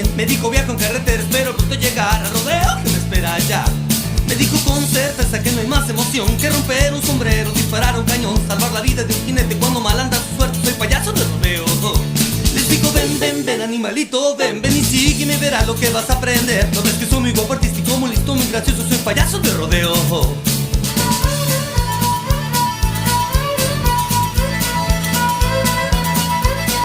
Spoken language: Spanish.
bien. Me dijo viajo en carretera, espero pronto llegar al rodeo que me espera allá. Me dijo con certeza que no hay más emoción que romper un sombrero, disparar un cañón, salvar la vida de un jinete cuando mal anda su suerte. Soy payaso de rodeo. Les digo ven, ven, ven animalito, ven, ven y sígueme, verás lo que vas a aprender. No ves que soy muy guapo, artístico, muy listo, muy gracioso, soy payaso de rodeo.